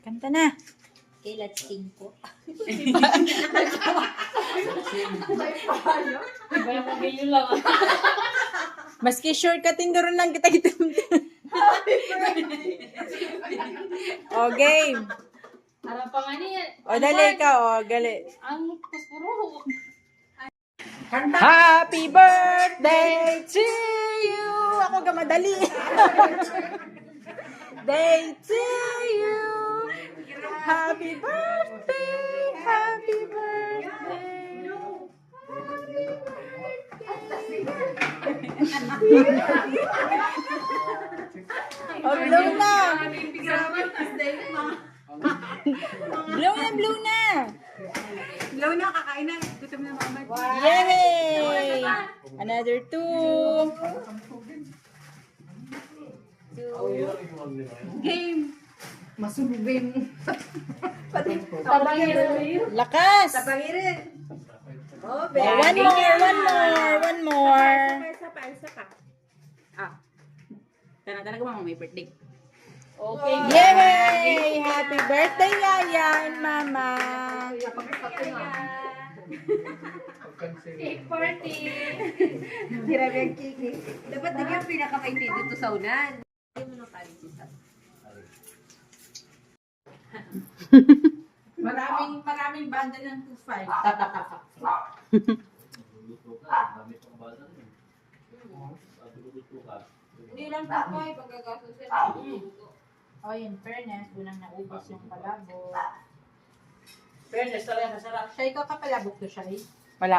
Kanta na. Okay, let's sing po. Iba yung pagilyo lang. Maski shortcutin doon lang kita kita. O, game. Harap pa nga niya. O, dali ka. O, gali. Ang puspuro. Happy birthday to you. Ako gamadali. Day to you. Happy birthday. Happy birthday. Oh, blow na. Blow na, blow na. Blow na, kakain na. Gutom na mama. Yay! Another 2. Game. Masubin. Tabangin. Lakas. Tapangirin. Oh, One more. Isa pa. Ah. Tana ko mama may birthday. Okay. Yay! Happy birthday, Yaya and Mama. Cake party. Hirap yung kiki. Dapat na yung pinakamaintin dito sa unan. Hindi mo nang kalit isa. Maraming banda ng 2-5. Hindi lang po ko ay pagkagastos sa Oh, in fairness, unang naubos yung palabok. Fairness talaga masarap. Siya, ikaw kapalabok to siya eh. Wala